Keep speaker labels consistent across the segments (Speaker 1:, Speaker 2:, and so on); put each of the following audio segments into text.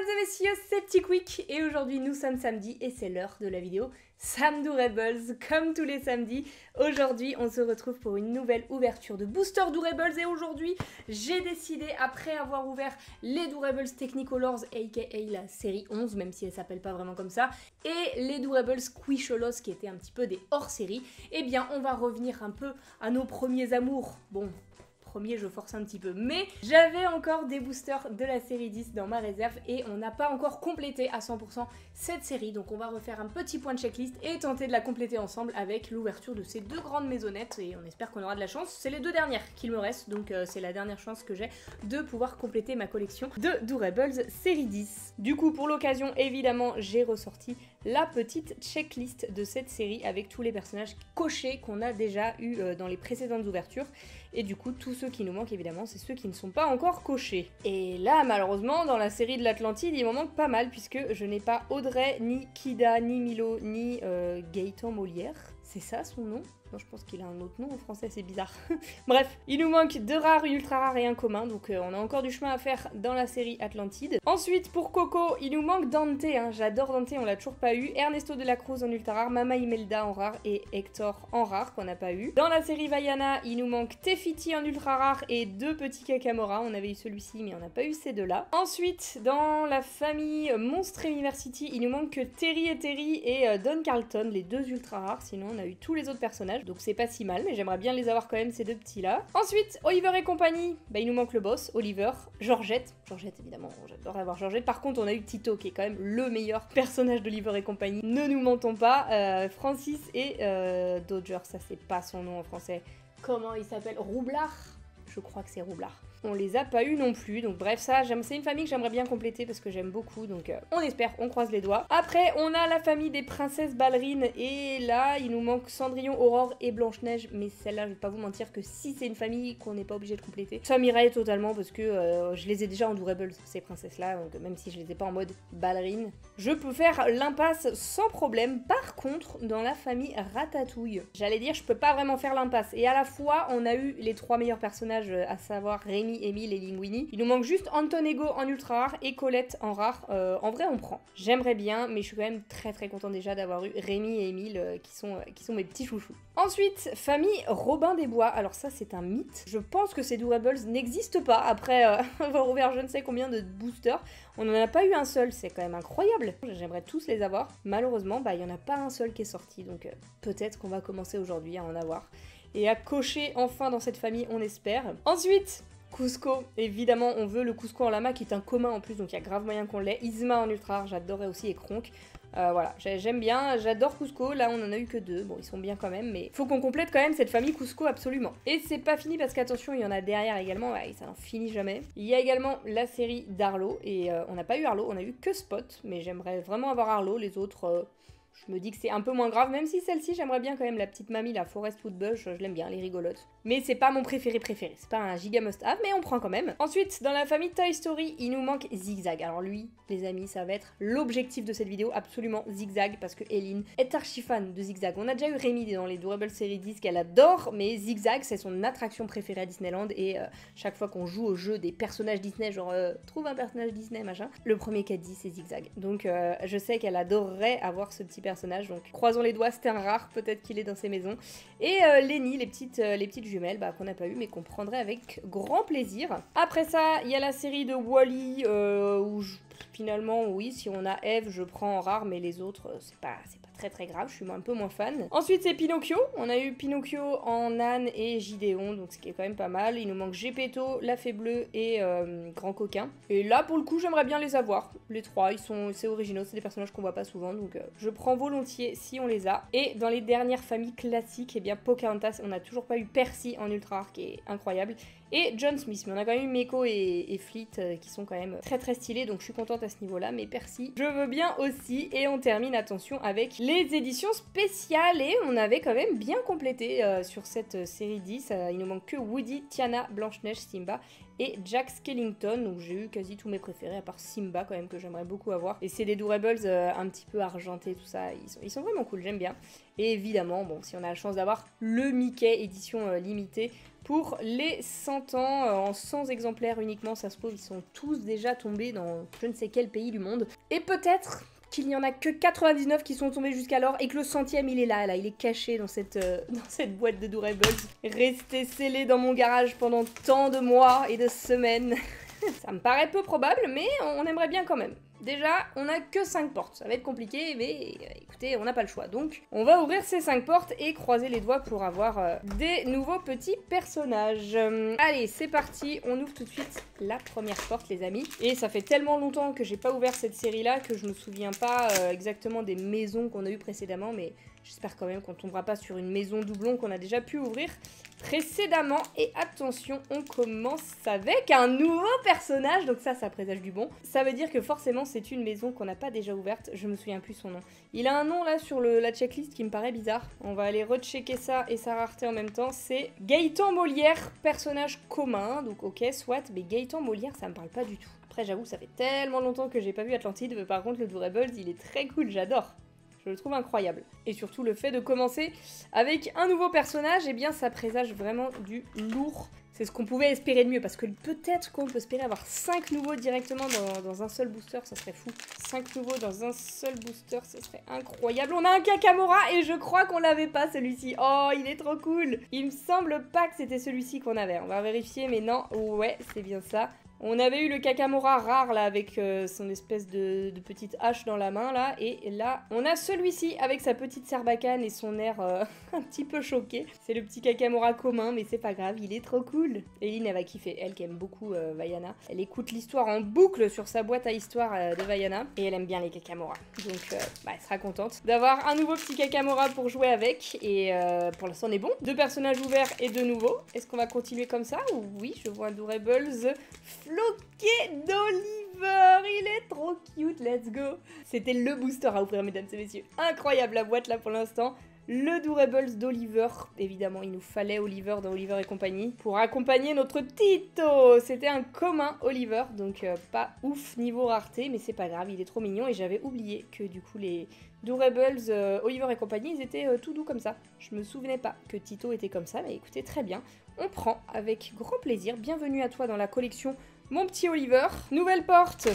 Speaker 1: mesdames et messieurs, c'est Petit Quick et aujourd'hui nous sommes samedi et c'est l'heure de la vidéo Sam Doorables comme tous les samedis. Aujourd'hui on se retrouve pour une nouvelle ouverture de booster Doorables et aujourd'hui j'ai décidé, après avoir ouvert les Doorables Technicolors aka la série 11, même si elle s'appelle pas vraiment comme ça, et les Doorables Squisholos qui étaient un petit peu des hors-série, eh bien on va revenir un peu à nos premiers amours. Bon, premier je force un petit peu, mais j'avais encore des boosters de la série 10 dans ma réserve et on n'a pas encore complété à 100% cette série, donc on va refaire un petit point de checklist et tenter de la compléter ensemble avec l'ouverture de ces deux grandes maisonnettes et on espère qu'on aura de la chance. C'est les deux dernières qu'il me reste, donc c'est la dernière chance que j'ai de pouvoir compléter ma collection de Doorables série 10. Du coup pour l'occasion évidemment j'ai ressorti la petite checklist de cette série avec tous les personnages cochés qu'on a déjà eu dans les précédentes ouvertures. Et du coup, tous ceux qui nous manquent, évidemment, c'est ceux qui ne sont pas encore cochés. Et là, malheureusement, dans la série de l'Atlantide, il m'en manque pas mal, puisque je n'ai pas Audrey, ni Kida, ni Milo, ni Gaëtan Molière. C'est ça son nom? Non, je pense qu'il a un autre nom en français, c'est bizarre. Bref, il nous manque 2 rares, une ultra rare et un commun, donc on a encore du chemin à faire dans la série Atlantide. Ensuite, pour Coco, il nous manque Dante, hein. J'adore Dante, on l'a toujours pas eu. Ernesto de la Cruz en ultra rare, Mama Imelda en rare et Hector en rare, qu'on n'a pas eu. Dans la série Vaiana, il nous manque Tefiti en ultra rare et 2 petits Kakamora. On avait eu celui-ci, mais on n'a pas eu ces deux-là. Ensuite, dans la famille Monstre University, il nous manque que Terry et Don Carlton, les 2 ultra rares. Sinon, on a eu tous les autres personnages. Donc c'est pas si mal, mais j'aimerais bien les avoir quand même, ces deux petits là. Ensuite, Oliver et compagnie, bah il nous manque le boss, Oliver, Georgette évidemment, j'adore avoir Georgette. Par contre on a eu Tito qui est quand même le meilleur personnage d'Oliver et compagnie, ne nous mentons pas. Francis et Dodger, ça c'est pas son nom en français. Comment il s'appelle? Roublard? Je crois que c'est Roublard. On les a pas eu non plus, donc bref, ça, c'est une famille que j'aimerais bien compléter parce que j'aime beaucoup, donc on espère, on croise les doigts. Après, on a la famille des princesses ballerines, et là, il nous manque Cendrillon, Aurore et Blanche-Neige, mais celle-là, je vais pas vous mentir que si c'est une famille qu'on n'est pas obligé de compléter, ça m'irait totalement parce que je les ai déjà en Doorables, ces princesses-là, donc même si je les ai pas en mode ballerine, je peux faire l'impasse sans problème. Par contre, dans la famille Ratatouille, j'allais dire, je peux pas vraiment faire l'impasse, et à la fois, on a eu les 3 meilleurs personnages, à savoir Rémi, Émile et Linguini. Il nous manque juste Antonego en ultra rare et Colette en rare. En vrai, on prend. J'aimerais bien, mais je suis quand même très content déjà d'avoir eu Rémi et Émile qui sont mes petits chouchous. Ensuite, famille Robin des Bois. Alors ça, c'est un mythe. Je pense que ces Doorables n'existent pas après avoir ouvert je ne sais combien de boosters. On n'en a pas eu un seul, c'est quand même incroyable. J'aimerais tous les avoir. Malheureusement, bah, il n'y en a pas un seul qui est sorti, donc peut-être qu'on va commencer aujourd'hui à en avoir. Et à cocher enfin dans cette famille, on espère. Ensuite, Cusco, évidemment on veut le Cusco en lama qui est un commun en plus, donc il y a grave moyen qu'on l'ait. Isma en ultra rare, j'adorais aussi, et Kronk. Voilà, j'aime bien, j'adore Cusco, là on en a eu que 2, bon ils sont bien quand même, mais faut qu'on complète quand même cette famille Cusco absolument. Et c'est pas fini parce qu'attention, il y en a derrière également, ouais, ça n'en finit jamais. Il y a également la série d'Arlo, et on n'a pas eu Arlo, on a eu que Spot, mais j'aimerais vraiment avoir Arlo, les autres... je me dis que c'est un peu moins grave, même si celle-ci, j'aimerais bien quand même la petite mamie, la Forest Woodbush, je l'aime bien, elle est rigolote. Mais c'est pas mon préféré, c'est pas un giga must-have, mais on prend quand même. Ensuite, dans la famille Toy Story, il nous manque Zigzag. Alors lui, les amis, ça va être l'objectif de cette vidéo, absolument Zigzag, parce que Eline est archi fan de Zigzag. On a déjà eu Rémi dans les Doorables série 10 qu'elle adore, mais Zigzag, c'est son attraction préférée à Disneyland, et chaque fois qu'on joue au jeu des personnages Disney, genre trouve un personnage Disney, machin, le premier qu'elle dit, c'est Zigzag. Donc je sais qu'elle adorerait avoir ce petit personnage, donc croisons les doigts, c'était un rare, peut-être qu'il est dans ses maisons. Et Lenny, les petites jumelles, bah, qu'on n'a pas eu mais qu'on prendrait avec grand plaisir. Après ça, il y a la série de Wall-E, où finalement, oui, si on a Eve, je prends en rare, mais les autres, c'est pas très grave, je suis un peu moins fan. Ensuite, c'est Pinocchio. On a eu Pinocchio en âne et Gideon, donc ce qui est quand même pas mal. Il nous manque Gepetto, la Fée Bleue et Grand Coquin. Et là, pour le coup, j'aimerais bien les avoir. Les 3, c'est originaux, c'est des personnages qu'on voit pas souvent, donc je prends volontiers si on les a. Et dans les dernières familles classiques, eh bien Pocahontas, on n'a toujours pas eu Percy en ultra rare, qui est incroyable. Et John Smith, mais on a quand même eu Meko et Fleet qui sont quand même très stylés, donc je suis contente à ce niveau-là. Mais Percy, je veux bien aussi. Et on termine, attention, avec les éditions spéciales et on avait quand même bien complété sur cette série 10. Il nous manque que Woody, Tiana, Blanche-Neige, Simba et Jack Skellington, où j'ai eu quasi tous mes préférés, à part Simba quand même, que j'aimerais beaucoup avoir. Et c'est des Doorables un petit peu argentés, tout ça, ils sont vraiment cool, j'aime bien. Et évidemment, bon, si on a la chance d'avoir le Mickey édition limitée, pour les 100 ans, en 100 exemplaires uniquement, ça se trouve, ils sont tous déjà tombés dans je ne sais quel pays du monde. Et peut-être qu'il n'y en a que 99 qui sont tombés jusqu'alors et que le 100e il est là, il est caché dans cette boîte de Doorables, resté scellé dans mon garage pendant tant de mois et de semaines. Ça me paraît peu probable, mais on aimerait bien quand même. Déjà, on n'a que 5 portes, ça va être compliqué, mais écoutez, on n'a pas le choix. Donc, on va ouvrir ces 5 portes et croiser les doigts pour avoir des nouveaux petits personnages. Allez, c'est parti, on ouvre tout de suite la première porte, les amis. Et ça fait tellement longtemps que j'ai pas ouvert cette série-là que je me souviens pas exactement des maisons qu'on a eues précédemment, mais j'espère quand même qu'on tombera pas sur une maison doublon qu'on a déjà pu ouvrir précédemment. Et attention, on commence avec un nouveau personnage, donc ça présage du bon. Ça veut dire que forcément c'est une maison qu'on n'a pas déjà ouverte, je me souviens plus son nom. Il a un nom là sur la checklist qui me paraît bizarre. On va aller rechecker ça et sa rareté en même temps. C'est Gaëtan Molière, personnage commun, donc ok, soit, mais Gaëtan Molière ça me parle pas du tout. Après j'avoue, ça fait tellement longtemps que j'ai pas vu Atlantide, mais par contre le Doorables il est très cool, j'adore. Je le trouve incroyable. Et surtout le fait de commencer avec un nouveau personnage, eh bien ça présage vraiment du lourd. C'est ce qu'on pouvait espérer de mieux, parce que peut-être qu'on peut espérer avoir 5 nouveaux directement dans un seul booster, ça serait fou. 5 nouveaux dans un seul booster, ça serait incroyable. On a un Kakamora et je crois qu'on l'avait pas celui-ci. Oh, il est trop cool. Il me semble pas que c'était celui-ci qu'on avait. On va vérifier, mais non, ouais, c'est bien ça. On avait eu le Kakamora rare là avec son espèce de petite hache dans la main là, et là on a celui-ci avec sa petite sarbacane et son air un petit peu choqué. C'est le petit Kakamora commun, mais c'est pas grave, il est trop cool. Eline elle va kiffer, elle qui aime beaucoup Vaiana. Elle écoute l'histoire en boucle sur sa boîte à histoire de Vaiana et elle aime bien les Kakamora. Donc elle sera contente d'avoir un nouveau petit Kakamora pour jouer avec, et pour l'instant on est bon. 2 personnages ouverts et 2 nouveaux. Est-ce qu'on va continuer comme ça? Oui, je vois un Doorables Floqué d'Oliver, il est trop cute, let's go. C'était le booster à ouvrir, mesdames et messieurs. Incroyable la boîte là pour l'instant. Le Doorables d'Oliver, évidemment il nous fallait Oliver dans Oliver et compagnie pour accompagner notre Tito. C'était un commun Oliver, donc pas ouf niveau rareté, mais c'est pas grave, il est trop mignon. Et j'avais oublié que du coup les Doorables Oliver et compagnie, ils étaient tout doux comme ça. Je me souvenais pas que Tito était comme ça, mais écoutez, très bien. On prend avec grand plaisir. Bienvenue à toi dans la collection, mon petit Oliver. Nouvelle porte,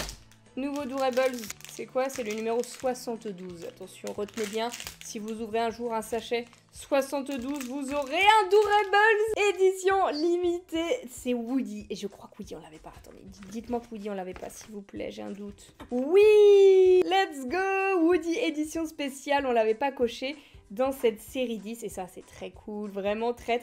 Speaker 1: nouveau Doorables. C'est quoi? C'est le numéro 72. Attention, retenez bien, si vous ouvrez un jour un sachet 72, vous aurez un Doorables édition limitée. C'est Woody. Et je crois que Woody, on l'avait pas. Attendez, dites-moi que Woody, on l'avait pas, s'il vous plaît, j'ai un doute. Oui! Let's go! Woody édition spéciale, on l'avait pas coché dans cette série 10, et ça c'est très cool, vraiment très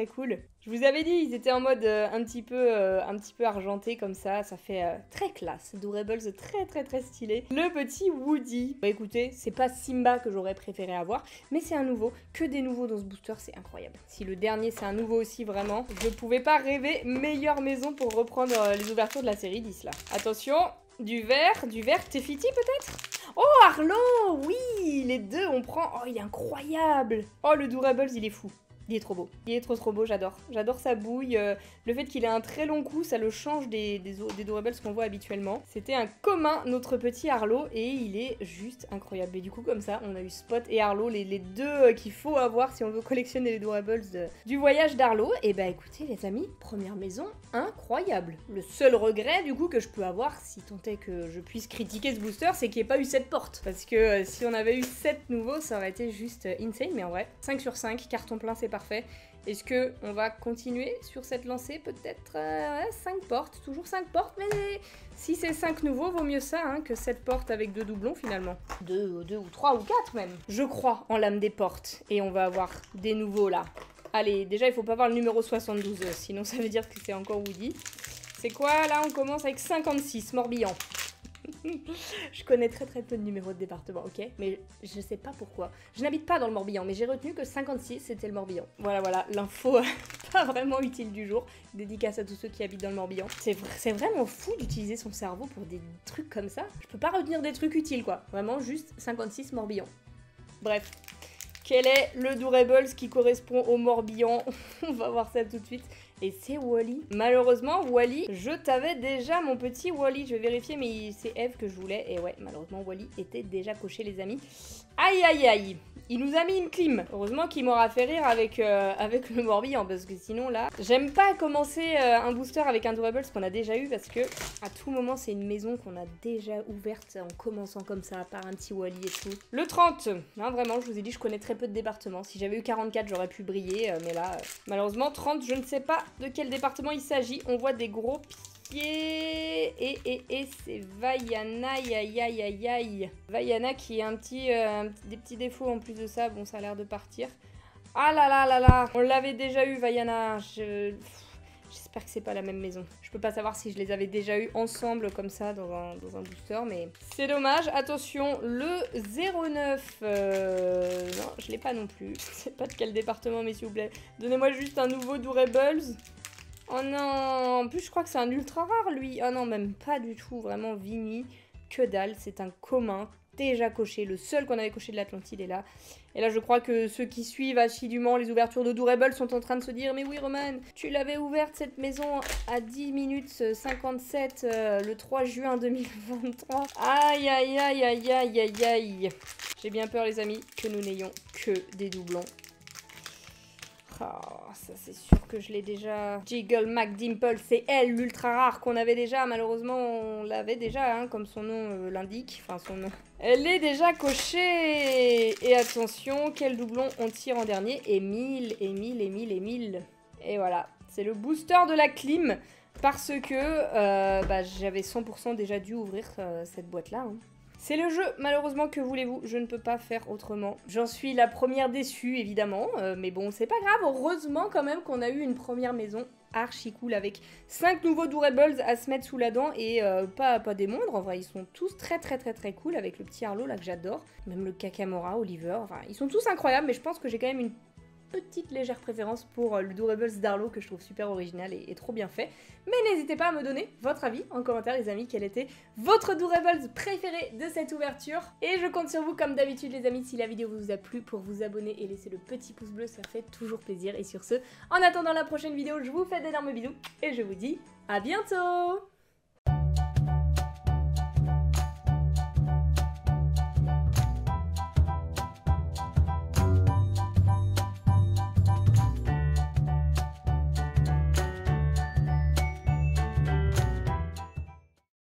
Speaker 1: cool. Je vous avais dit, ils étaient en mode un petit peu argenté comme ça fait très classe. Doorables très stylé. Le petit Woody. Bah écoutez, c'est pas Simba que j'aurais préféré avoir, mais c'est un nouveau. Que des nouveaux dans ce booster, c'est incroyable. Si le dernier c'est un nouveau aussi, vraiment, je pouvais pas rêver meilleure maison pour reprendre les ouvertures de la série 10 là. Attention, du vert Tefiti peut-être? Oh, Arlo! Oui, les deux, on prend... Oh, il est incroyable! Oh, le Doorables, il est fou. Il est trop beau. Il est trop beau, j'adore. J'adore sa bouille. Le fait qu'il ait un très long cou, ça le change des Doorables qu'on voit habituellement. C'était un commun, notre petit Arlo, et il est juste incroyable. Et du coup, comme ça, on a eu Spot et Arlo, les deux qu'il faut avoir si on veut collectionner les Doorables du voyage d'Arlo. Et bah écoutez, les amis, première maison, incroyable. Le seul regret, du coup, que je peux avoir, si tant est que je puisse critiquer ce booster, c'est qu'il n'y ait pas eu cette porte. Parce que si on avait eu 7 nouveaux, ça aurait été juste insane, mais en vrai, 5 sur 5, carton plein, c'est parfait. Est-ce que on va continuer sur cette lancée? Peut-être 5 portes, toujours 5 portes, mais si c'est 5 nouveaux, vaut mieux ça hein, que 7 portes avec 2 doublons finalement. 2 ou 3 ou 4 même. Je crois en l'âme des portes et on va avoir des nouveaux là. Allez, déjà il faut pas avoir le numéro 72, sinon ça veut dire que c'est encore Woody. C'est quoi là? On commence avec 56, Morbihan. Je connais très peu de numéros de département, ok? Mais je sais pas pourquoi. Je n'habite pas dans le Morbihan, mais j'ai retenu que 56 c'était le Morbihan. Voilà, l'info pas vraiment utile du jour. Dédicace à tous ceux qui habitent dans le Morbihan. C'est vraiment fou d'utiliser son cerveau pour des trucs comme ça. Je peux pas retenir des trucs utiles quoi. Vraiment juste 56 Morbihan. Bref. Quel est le Durables qui correspond au Morbihan? On va voir ça tout de suite. Et c'est Wally. Malheureusement, Wally, je t'avais déjà, mon petit Wally. Je vais vérifier, mais c'est Eve que je voulais. Et ouais, malheureusement, Wally était déjà coché, les amis. Aïe, aïe, aïe. Il nous a mis une clim. Heureusement qu'il m'aura fait rire avec le Morbihan, parce que sinon, là... J'aime pas commencer un booster avec un Durables qu'on a déjà eu, parce que à tout moment, c'est une maison qu'on a déjà ouverte en commençant comme ça, par un petit Wally et tout. Le 30. Non, vraiment, je vous ai dit, je connais très peu de départements. Si j'avais eu 44, j'aurais pu briller, mais là, malheureusement, 30, je ne sais pas de quel département il s'agit. On voit des gros pieds. Et c'est Vaiana, aïe aïe aïe aïe aïe. Vaiana qui a des petits défauts en plus de ça. Bon, ça a l'air de partir. Ah là là là là. On l'avait déjà eu, Vaiana. J'espère que c'est pas la même maison. Je peux pas savoir si je les avais déjà eu ensemble comme ça dans un booster, mais c'est dommage. Attention, le 09. Non, je l'ai pas non plus. Je sais pas de quel département, mais s'il vous plaît. Donnez-moi juste un nouveau Durables. Oh non, en plus je crois que c'est un ultra rare lui. Oh non, même pas du tout, vraiment Vini. Que dalle, c'est un commun. Déjà coché, le seul qu'on avait coché de l'Atlantide est là. Et là je crois que ceux qui suivent assidûment les ouvertures de Durables sont en train de se dire: mais oui Roman, tu l'avais ouverte cette maison à 10 minutes 57 le 3 juin 2023. Aïe aïe aïe aïe aïe aïe aïe. J'ai bien peur les amis que nous n'ayons que des doublons. Oh, ça c'est sûr que je l'ai déjà. Jiggle McDimple, c'est elle l'ultra rare qu'on avait déjà. Malheureusement on l'avait déjà, hein, comme son nom l'indique. Enfin son nom. Elle est déjà cochée. Et attention, quel doublon on tire en dernier? Et 1000, et 1000, et 1000, et 1000. Et voilà, c'est le booster de la clim. Parce que j'avais 100% déjà dû ouvrir cette boîte-là. Hein. C'est le jeu, malheureusement, que voulez-vous, je ne peux pas faire autrement. J'en suis la première déçue, évidemment, mais bon, c'est pas grave, heureusement quand même qu'on a eu une première maison archi cool avec 5 nouveaux Durables à se mettre sous la dent et pas des moindres, en vrai, ils sont tous très cool avec le petit Arlo là que j'adore, même le Kakamora, Oliver, enfin, ils sont tous incroyables, mais je pense que j'ai quand même une petite légère préférence pour le Durables d'Arlo que je trouve super original et trop bien fait. Mais n'hésitez pas à me donner votre avis en commentaire les amis, quel était votre Durables préféré de cette ouverture. Et je compte sur vous comme d'habitude les amis, si la vidéo vous a plu, pour vous abonner et laisser le petit pouce bleu, ça fait toujours plaisir. Et sur ce, en attendant la prochaine vidéo, je vous fais d'énormes bisous et je vous dis à bientôt.